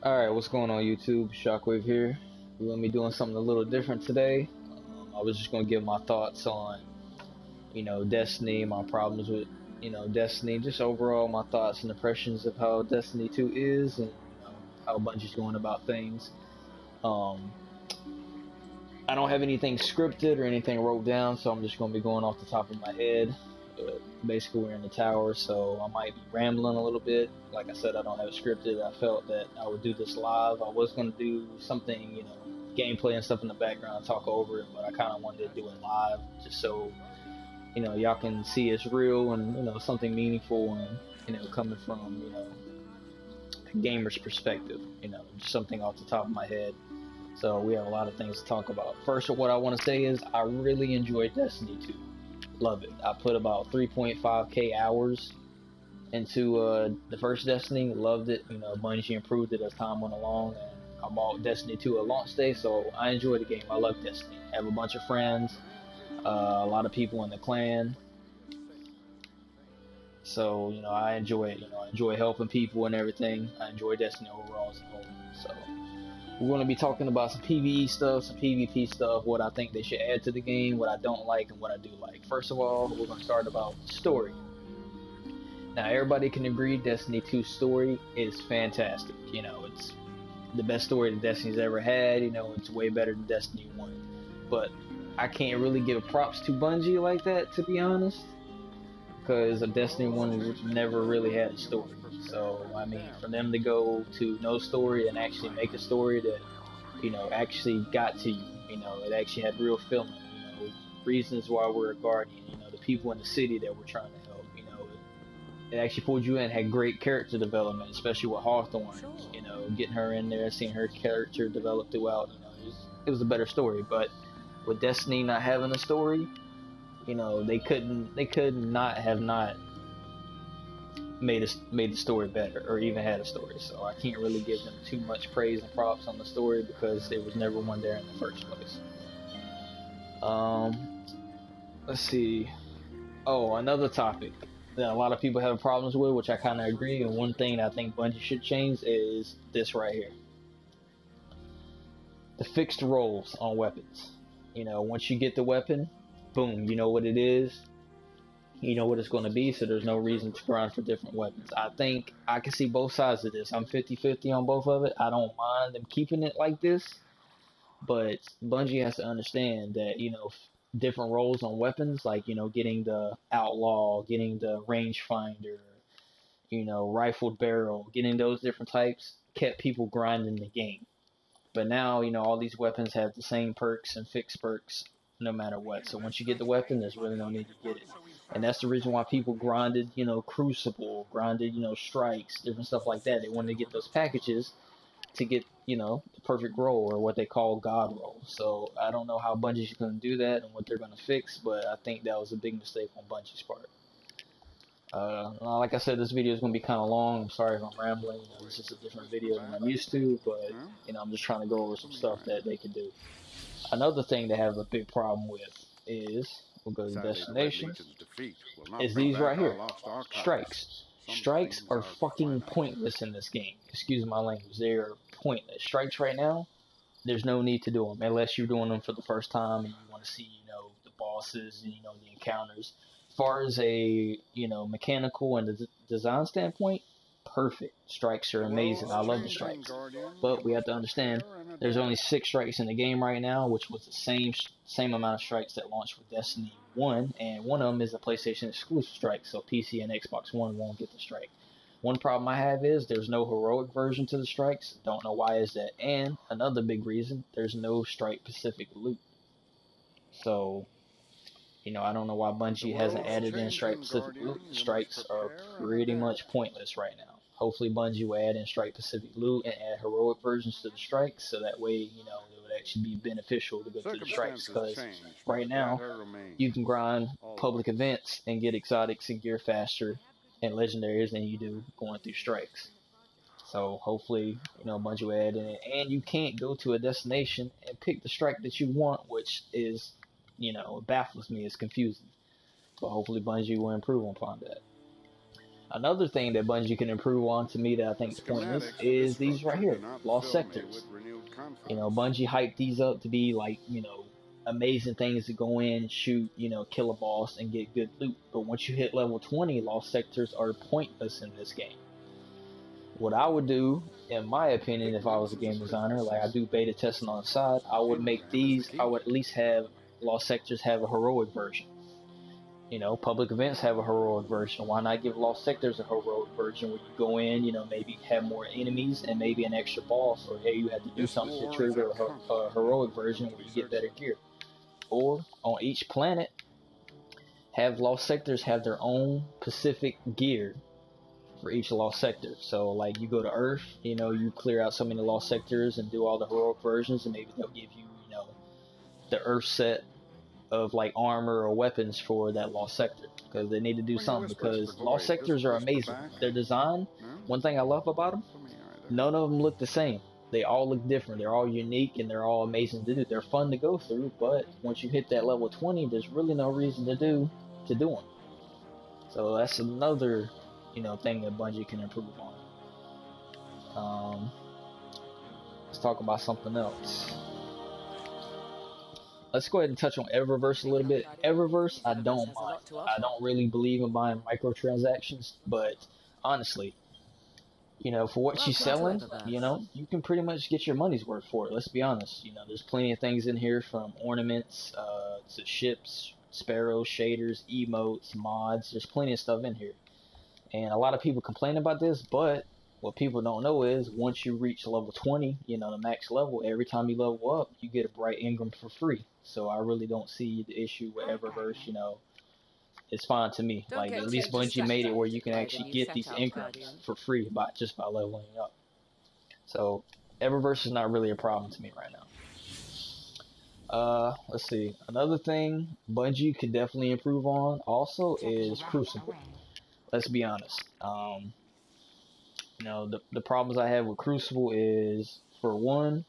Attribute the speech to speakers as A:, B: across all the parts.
A: Alright, what's going on YouTube? Shockwave here. We're going to be doing something a little different today. I was just going to give my thoughts on, Destiny, my problems with, Destiny, just overall my thoughts and impressions of how Destiny 2 is and, how Bungie's going about things. I don't have anything scripted or anything wrote down, so I'm just going to be going off the top of my head. Basically, we're in the tower, so I might be rambling a little bit. Like I said, I don't have it scripted. I felt that I would do this live. I was going to do something, gameplay and stuff in the background, talk over it, but I kind of wanted to do it live just so, y'all can see it's real and, something meaningful and, coming from, a gamer's perspective, just something off the top of my head. So we have a lot of things to talk about. First, what I want to say is I really enjoyed Destiny 2. Love it. I put about 3.5k hours into the first Destiny. Loved it. Bungie improved it as time went along, and I bought Destiny 2 at launch day, so I enjoyed the game. I love Destiny. I have a bunch of friends, a lot of people in the clan. So, I enjoy it. I enjoy helping people and everything. I enjoy Destiny overall as a whole. So we're going to be talking about some PvE stuff, some PvP stuff, what I think they should add to the game, what I don't like, and what I do like. First of all, we're going to start about story. Now, everybody can agree Destiny 2's story is fantastic. It's the best story that Destiny's ever had. It's way better than Destiny 1. But I can't really give props to Bungie like that, to be honest, because Destiny 1 never really had a story. So, for them to go to no story and actually make a story that, actually got to you, it actually had real feeling, reasons why we're a guardian, the people in the city that we're trying to help, it actually pulled you in, had great character development, especially with Hawthorne, getting her in there, seeing her character develop throughout, it was a better story. But with Destiny not having a story, they could not have made the story better or even had a story. So I can't really give them too much praise and props on the story because there was never one there in the first place. Let's see. Oh, another topic that a lot of people have problems with, which I kind of agree, and one thing I think Bungie should change is this right here. The fixed rolls on weapons. Once you get the weapon, boom, you know what it is, you know what it's going to be, so there's no reason to grind for different weapons. I think I can see both sides of this. I'm 50-50 on both of it. I don't mind them keeping it like this, but Bungie has to understand that, different roles on weapons, like, getting the outlaw, getting the rangefinder, rifled barrel, getting those different types kept people grinding the game. But now, all these weapons have the same perks and fixed perks no matter what. So once you get the weapon, there's really no need to get it. And that's the reason why people grinded, Crucible, grinded, strikes, different stuff like that. They wanted to get those packages to get, the perfect roll, or what they call God roll. So I don't know how Bungie's going to do that and what they're going to fix, but I think that was a big mistake on Bungie's part. Like I said, this video is going to be kind of long. I'm sorry if I'm rambling. This is a different video than I'm used to, but, I'm just trying to go over some stuff that they can do. Another thing they have a big problem with is, we'll go to destinations, is these right here. Strikes. Strikes are fucking pointless in this game. Excuse my language. They are pointless. Strikes right now, there's no need to do them unless you're doing them for the first time and you want to see, the bosses, and, the encounters. As far as a, mechanical and design standpoint, perfect. Strikes are amazing. I love the strikes. But we have to understand there's only 6 strikes in the game right now, which was the same amount of strikes that launched with Destiny 1, and one of them is a PlayStation exclusive strike, so PC and Xbox One won't get the strike. One problem I have is there's no heroic version to the strikes. Don't know why is that. And another big reason, there's no strike specific loot. So, I don't know why Bungie hasn't added in strike specific loot. The strikes are pretty much pointless right now. Hopefully Bungie will add in strike specific loot and add heroic versions to the strikes, so that way, it would actually be beneficial to go through the strikes, because right now you can grind public events and get exotics and gear faster and legendaries than you do going through strikes. So hopefully, Bungie will add in it. And you can't go to a destination and pick the strike that you want, which is, baffles me, it's confusing. But hopefully Bungie will improve upon that. Another thing that Bungie can improve on, to me, that I think is pointless, is these right here, lost sectors. You know, Bungie hyped these up to be like, you know, amazing things to go in, shoot, you know, kill a boss and get good loot. But once you hit level 20, lost sectors are pointless in this game. What I would do, in my opinion, if I was a game designer, like I do beta testing on the side, I would make these, I would at least have lost sectors have a heroic version. You know, public events have a heroic version. Why not give Lost Sectors a heroic version where you go in, you know, maybe have more enemies and maybe an extra boss, or hey, you have to do something to trigger a heroic version where you get better gear. Or on each planet, have Lost Sectors have their own specific gear for each Lost Sector. So, like, you go to Earth, you know, you clear out so many Lost Sectors and do all the heroic versions, and maybe they'll give you, you know, the Earth set of like armor or weapons for that lost sector, because they need to do something, because lost sectors are amazing. Their design, one thing I love about them, none of them look the same. They all look different. They're all unique and they're all amazing to do. They're fun to go through, but once you hit that level 20, there's really no reason to do them. So that's another, you know, thing that Bungie can improve on. Let's talk about something else. Let's go ahead and touch on Eververse a little bit. Eververse, I don't mind. I don't really believe in buying microtransactions, but honestly, you know, for what she's selling, you know, you can pretty much get your money's worth for it. Let's be honest. You know, there's plenty of things in here, from ornaments to ships, sparrows, shaders, emotes, mods. There's plenty of stuff in here. And a lot of people complain about this, but what people don't know is once you reach level 20, you know, the max level, every time you level up, you get a bright engram for free. So I really don't see the issue with Eververse. You know, it's fine to me. Like, at least Bungie made it where you can actually get these engrams for free just by leveling up. So Eververse is not really a problem to me right now. Let's see. Another thing Bungie could definitely improve on also is Crucible. Let's be honest. You know, the problems I have with Crucible is, for one,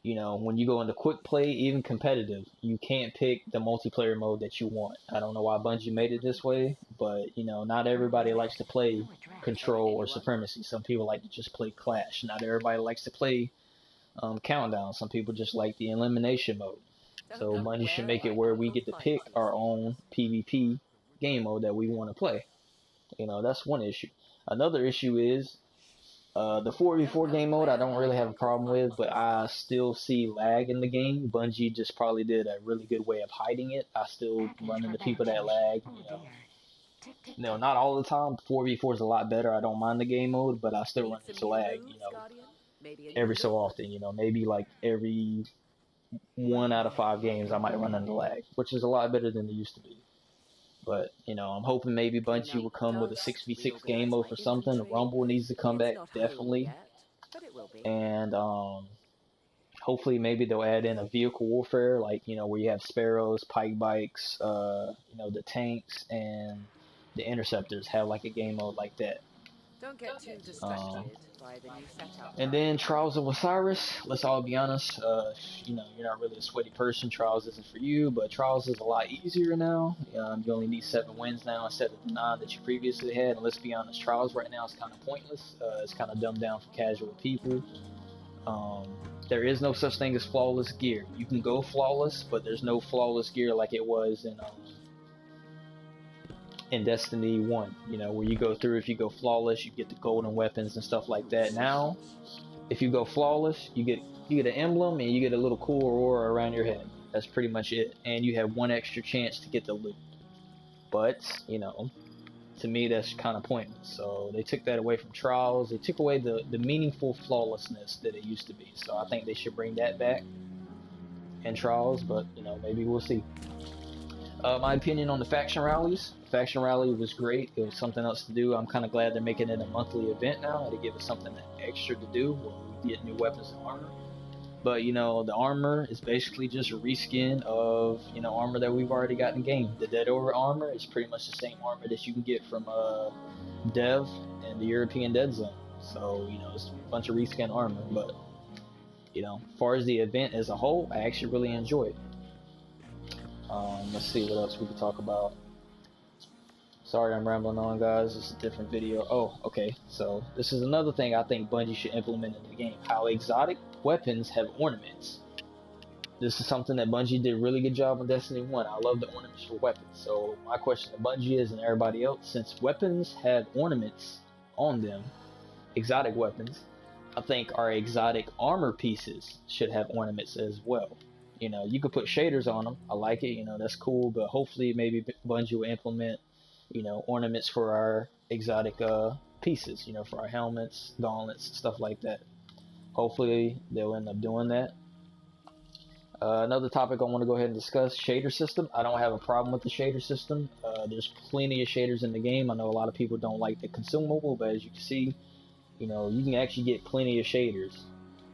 A: you know, when you go into quick play, even competitive, you can't pick the multiplayer mode that you want. I don't know why Bungie made it this way, but, you know, not everybody likes to play Control or Supremacy. Some people like to just play Clash. Not everybody likes to play Countdown. Some people just like the elimination mode. So Bungie should make it where we get to pick our own PvP game mode that we want to play. You know, that's one issue. Another issue is the 4v4 game mode. I don't really have a problem with, but I still see lag in the game. Bungie just probably did a really good way of hiding it. I still run into people that lag. You know, not all the time. 4v4 is a lot better. I don't mind the game mode, but I still run into lag. You know, every so often. You know, maybe like every 1 out of 5 games, I might run into lag, which is a lot better than it used to be. But, you know, I'm hoping maybe Bungie will come with a 6v6 game mode for something. Rumble needs to come back, definitely. And hopefully maybe they'll add in a vehicle warfare, like, you know, where you have sparrows, pike bikes, you know, the tanks and the interceptors have like a game mode like that. Don't get too distracted by the new setup. And then Trials of Osiris, let's all be honest, you know, you're not really a sweaty person. Trials isn't for you, but Trials is a lot easier now. You only need 7 wins now instead of the 9 that you previously had. And let's be honest, Trials right now is kind of pointless. It's kind of dumbed down for casual people. There is no such thing as flawless gear. You can go flawless, but there's no flawless gear like it was in Destiny 1, you know, where you go through, if you go flawless, you get the golden weapons and stuff like that. Now, if you go flawless, you get an emblem and you get a little cool aurora around your head. That's pretty much it. And you have 1 extra chance to get the loot. But, you know, to me, that's kind of pointless. So they took that away from Trials. They took away the meaningful flawlessness that it used to be. So I think they should bring that back in Trials, but, you know, maybe we'll see. My opinion on the faction rallies. Faction rally was great. It was something else to do. I'm kind of glad they're making it a monthly event now to give us something extra to do where we get new weapons and armor. But, you know, the armor is basically just a reskin of, you know, armor that we've already got in game. The Dead Over armor is pretty much the same armor that you can get from Dev and the European Dead Zone. So, you know, it's a bunch of reskin armor. But, you know, as far as the event as a whole, I actually really enjoy it. Let's see what else we can talk about. Sorry, I'm rambling on, guys. It's a different video. Oh, okay. So this is another thing I think Bungie should implement in the game: how exotic weapons have ornaments. This is something that Bungie did a really good job on Destiny 1. I love the ornaments for weapons. So my question to Bungie is, and everybody else, since weapons have ornaments on them, exotic weapons, I think our exotic armor pieces should have ornaments as well. You know, you could put shaders on them. I like it. You know, that's cool. But hopefully, maybe Bungie will implement, you know, ornaments for our exotic pieces. You know, for our helmets, gauntlets, stuff like that. Hopefully, they'll end up doing that. Another topic I want to go ahead and discuss: shader system. I don't have a problem with the shader system. There's plenty of shaders in the game. I know a lot of people don't like the consumable, but as you can see, you know, you can actually get plenty of shaders.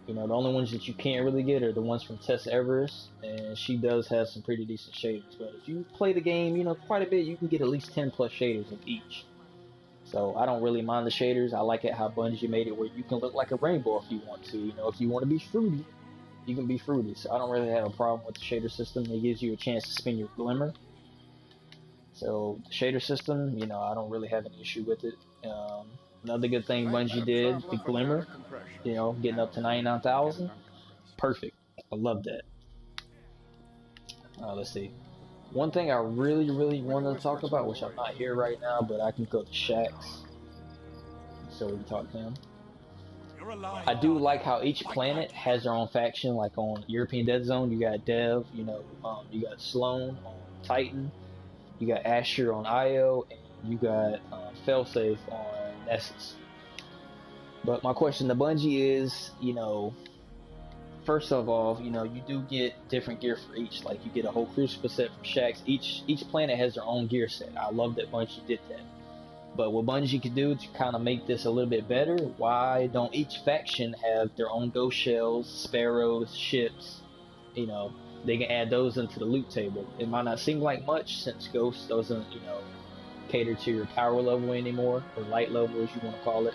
A: You know, the only ones that you can't really get are the ones from Tess Everest, and she does have some pretty decent shaders. But if you play the game, you know, quite a bit, you can get at least 10 plus shaders of each. So I don't really mind the shaders. I like it how Bungie made it where you can look like a rainbow if you want to. You know, if you want to be fruity, you can be fruity. So I don't really have a problem with the shader system. It gives you a chance to spin your glimmer. So the shader system, you know, I don't really have an issue with it. Another good thing Bungie did, the glimmer, you know, getting up to 99,000. Perfect. I love that. Let's see. One thing I really wanted to talk about, which I'm not here right now, but I can go to Shax so we can talk to him. I do like how each planet has their own faction. Like on European Dead Zone, you got Dev, you know, you got Sloan on Titan, you got Asher on Io, and you got Failsafe on Nessus. But my question to Bungie is, you know, first of all, you know, you do get different gear for each. Like you get a whole Crucible set from Shax. Each planet has their own gear set. I love that Bungie did that. But what Bungie could do to kind of make this a little bit better, why don't each faction have their own ghost shells, sparrows, ships? You know, they can add those into the loot table. It might not seem like much since Ghost doesn't, you know, cater to your power level anymore, or light level as you want to call it.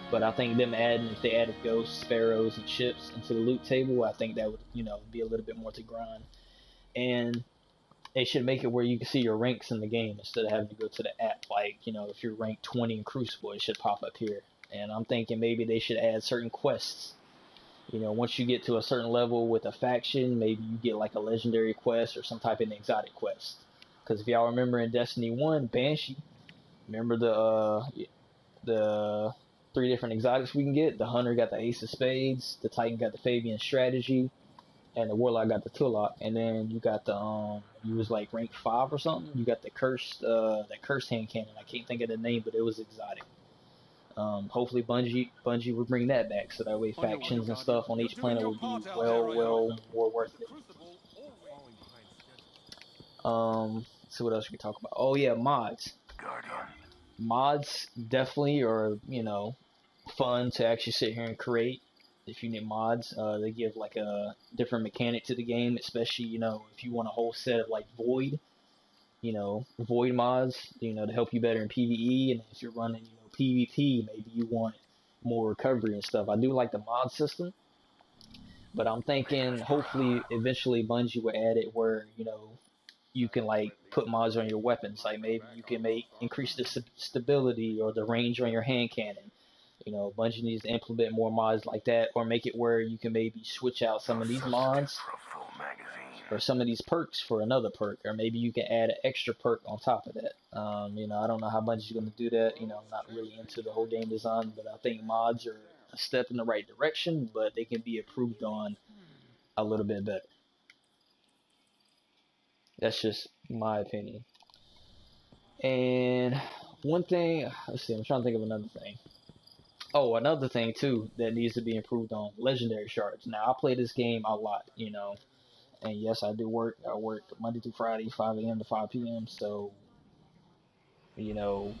A: But I think them adding, if they added ghosts, sparrows, and ships into the loot table, I think that would, you know, be a little bit more to grind. And they should make it where you can see your ranks in the game instead of having to go to the app. Like, you know, if you're ranked 20 in Crucible, it should pop up here. And I'm thinking maybe they should add certain quests. You know, once you get to a certain level with a faction, maybe you get like a legendary quest or some type of exotic quest. Because if y'all remember in Destiny 1, Banshee, remember the 3 different exotics we can get? The Hunter got the Ace of Spades, the Titan got the Fabian Strategy, and the Warlock got the Tulloch. And then you got the you was like rank 5 or something. You got the cursed hand cannon. I can't think of the name, but it was exotic. Hopefully Bungie will bring that back, so that way factions and stuff on each planet will be well more worth it. So what else we can talk about? Oh yeah, mods. Mods definitely are, you know, fun to actually sit here and create. If you need mods, they give like a different mechanic to the game, especially, you know, if you want a whole set of like Void, you know, Void mods, you know, to help you better in PvE. And if you're running, you know, PvP, maybe you want more recovery and stuff. I do like the mod system, but I'm thinking hopefully eventually Bungie will add it where, you know, you can like put mods on your weapons. Like maybe you can increase the stability or the range on your hand cannon. You know, Bungie needs to implement more mods like that, or make it where you can maybe switch out some of these mods or some of these perks for another perk, or maybe you can add an extra perk on top of that. You know, I don't know how Bungie's going to do that. You know, I'm not really into the whole game design, but I think mods are a step in the right direction, but they can be improved on a little bit better. That's just my opinion. And one thing, let's see, I'm trying to think of another thing. Oh, another thing too that needs to be improved on: legendary shards. Now I play this game a lot, you know, and yes, I do work. I work Monday through Friday, 5 a.m. to 5 p.m. So, you know,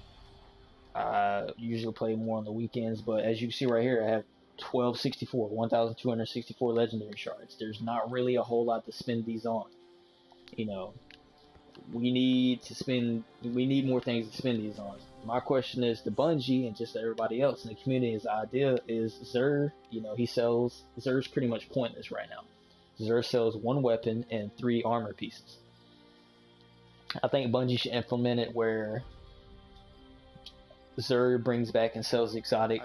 A: I usually play more on the weekends. But as you can see right here, I have 1,264 legendary shards. There's not really a whole lot to spend these on. You know, we need more things to spend these on. My question is to Bungie and just everybody else in the community, his idea is Xur, you know, Xur's pretty much pointless right now. Xur sells 1 weapon and 3 armor pieces. I think Bungie should implement it where Xur brings back and sells exotic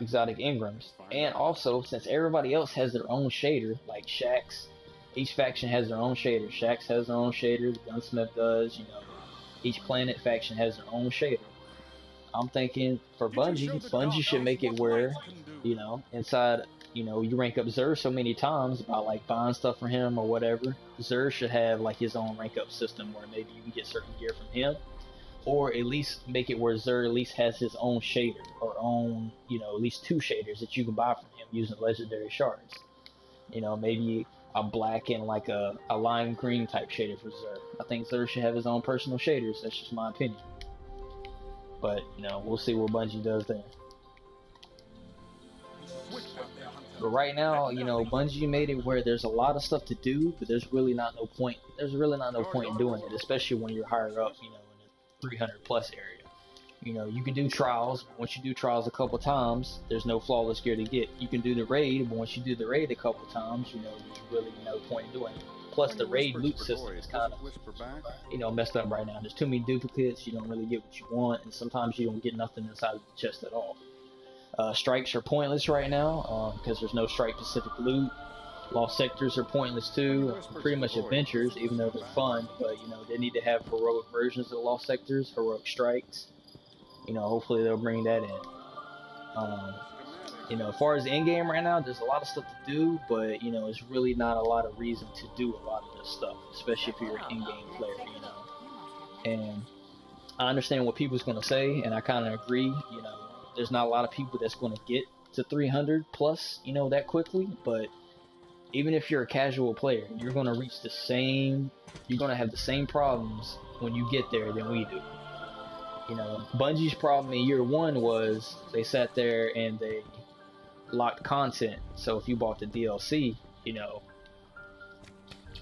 A: exotic engrams. And also, since everybody else has their own shader, like Shaxx, each faction has their own shader. Shaxx has their own shader, the Gunsmith does, you know, each planet faction has their own shader. I'm thinking for Bungie should make it where, you know, inside, you know, you rank up Xur so many times about like buying stuff for him or whatever. Xur should have like his own rank up system where maybe you can get certain gear from him, or at least make it where Xur at least has his own shader or own, you know, at least 2 shaders that you can buy from him using legendary shards. You know, maybe a black and like a lime green type shader for Xur. I think Xur should have his own personal shaders. That's just my opinion. But, you know, we'll see what Bungie does there. But right now, you know, Bungie made it where there's a lot of stuff to do, but there's really not no point. There's really not no point in doing it, especially when you're higher up, you know, in the 300 plus area. You know, you can do trials, but once you do trials a couple times, there's no flawless gear to get. You can do the raid, but once you do the raid a couple times, you know, there's really no point in doing it. Plus, the raid loot system is kind of, you know, messed up right now. There's too many duplicates, you don't really get what you want, and sometimes you don't get nothing inside of the chest at all. Strikes are pointless right now, because there's no strike-specific loot. Lost sectors are pointless too, pretty much adventures, even though they're fun, but, you know, they need to have heroic versions of the lost sectors, heroic strikes. You know, hopefully they'll bring that in. You know, as far as the end game right now, there's a lot of stuff to do, but, you know, it's really not a lot of reason to do a lot of this stuff, especially if you're an in-game player, you know. And I understand what people's going to say, and I kind of agree. You know, there's not a lot of people that's going to get to 300 plus, you know, that quickly, but even if you're a casual player, you're going to reach the same, you're going to have the same problems when you get there than we do. You know, Bungie's problem in year 1 was they sat there and they locked content. So if you bought the DLC, you know,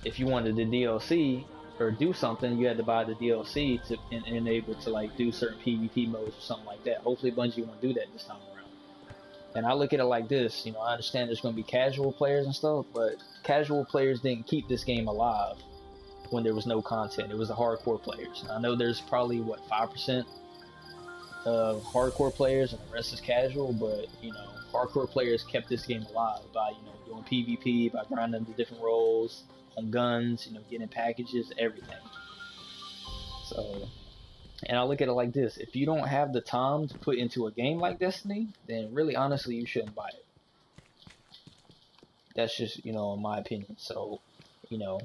A: if you wanted the DLC or do something, you had to buy the DLC to enable to like do certain PvP modes or something like that. Hopefully Bungie won't do that this time around. And I look at it like this, you know, I understand there's going to be casual players and stuff, but casual players didn't keep this game alive when there was no content. It was the hardcore players. And I know there's probably, what, 5% of hardcore players and the rest is casual, but, you know, hardcore players kept this game alive by, you know, doing PvP, by grinding the different roles on guns, you know, getting packages, everything. So, and I look at it like this: if you don't have the time to put into a game like Destiny, then really, honestly, you shouldn't buy it. That's just, you know, in my opinion. So, you know,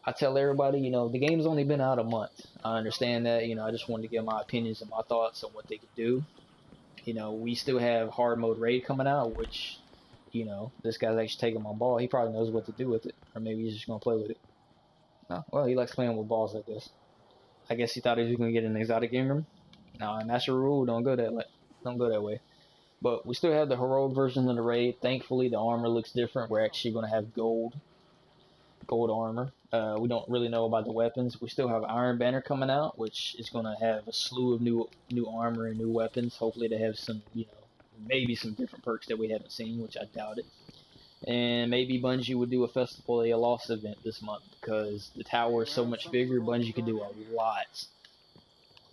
A: I tell everybody, you know, the game's only been out a month. I understand that, you know, I just wanted to give my opinions and my thoughts on what they could do. You know, we still have hard mode raid coming out, which, you know, this guy's actually taking my ball. He probably knows what to do with it, or maybe he's just gonna play with it. Oh, well, he likes playing with balls like this. I guess he thought he was gonna get an exotic Ingram. No, Master Rule, don't go that way. But we still have the heroic version of the raid. Thankfully, the armor looks different. We're actually gonna have gold armor. We don't really know about the weapons. We still have Iron Banner coming out, which is going to have a slew of new armor and new weapons. Hopefully they have some, you know, maybe some different perks that we haven't seen, which I doubt it. And maybe Bungie would do a Festival of the Lost event this month, because the tower is so much bigger. Bungie could do a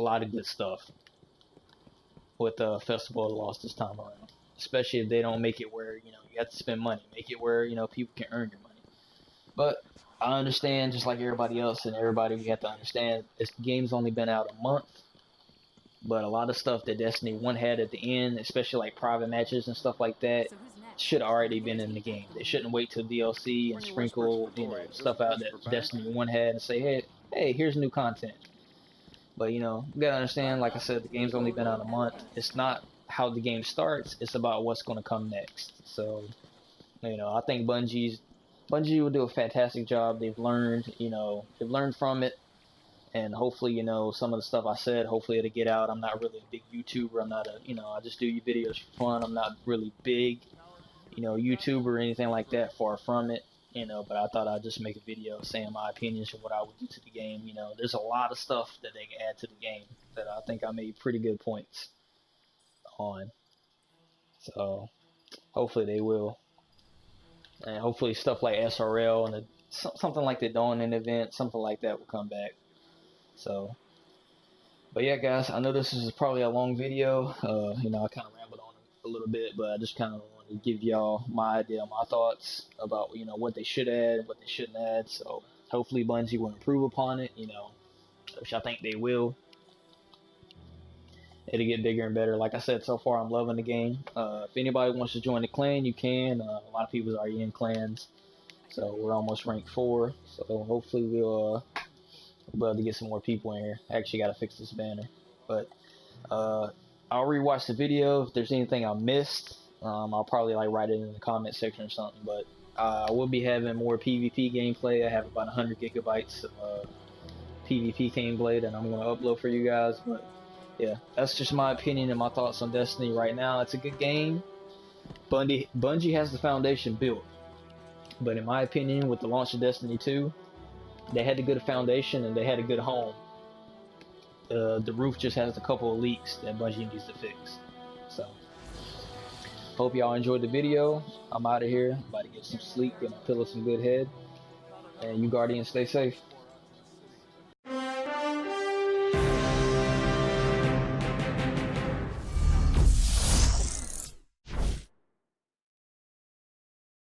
A: lot of good stuff with the Festival of the Lost this time around. Especially if they don't make it where, you know, you have to spend money. Make it where, you know, people can earn your money. But I understand, just like everybody else, and everybody, we have to understand, this game's only been out a month, but a lot of stuff that Destiny 1 had at the end, especially like private matches and stuff like that, should have already been in the game. They shouldn't wait till DLC and sprinkle, you know, stuff out that Destiny 1 had and say, hey, here's new content. But, you know, you gotta understand, like I said, the game's only been out a month. It's not how the game starts, it's about what's going to come next. So, you know, I think Bungie will do a fantastic job. They've learned, you know, from it, and hopefully, you know, some of the stuff I said, hopefully it'll get out. I'm not really a big YouTuber. I'm not a, you know, I just do videos for fun. I'm not really big, you know, YouTuber or anything like that, far from it, you know, but I thought I'd just make a video saying my opinions of what I would do to the game. You know, there's a lot of stuff that they can add to the game that I think I made pretty good points on. So, hopefully they will. And hopefully stuff like SRL and something like the Dawn event, something like that will come back. So, But yeah, guys, I know this is probably a long video. You know, I kind of rambled on a little bit, but I just kind of wanted to give y'all my idea, my thoughts about, you know, what they should add, what they shouldn't add. So hopefully Bungie will improve upon it, you know, which I think they will. It'll get bigger and better. Like I said, so far I'm loving the game. If anybody wants to join the clan, you can. A lot of people are already in clans, so we're almost ranked 4. So hopefully we'll be able to get some more people in here. I actually got to fix this banner, but I'll rewatch the video. If there's anything I missed, I'll probably like write it in the comment section or something. But I will be having more PvP gameplay. I have about 100 gigabytes of PvP gameplay that I'm going to upload for you guys. But yeah, that's just my opinion and my thoughts on Destiny right now. It's a good game. Bungie has the foundation built, but in my opinion, with the launch of Destiny 2, they had a good foundation and they had a good home. The roof just has a couple of leaks that Bungie needs to fix. So, hope y'all enjoyed the video. I'm out of here. I'm about to get some sleep, get my pillow some good head. And you Guardians, stay safe.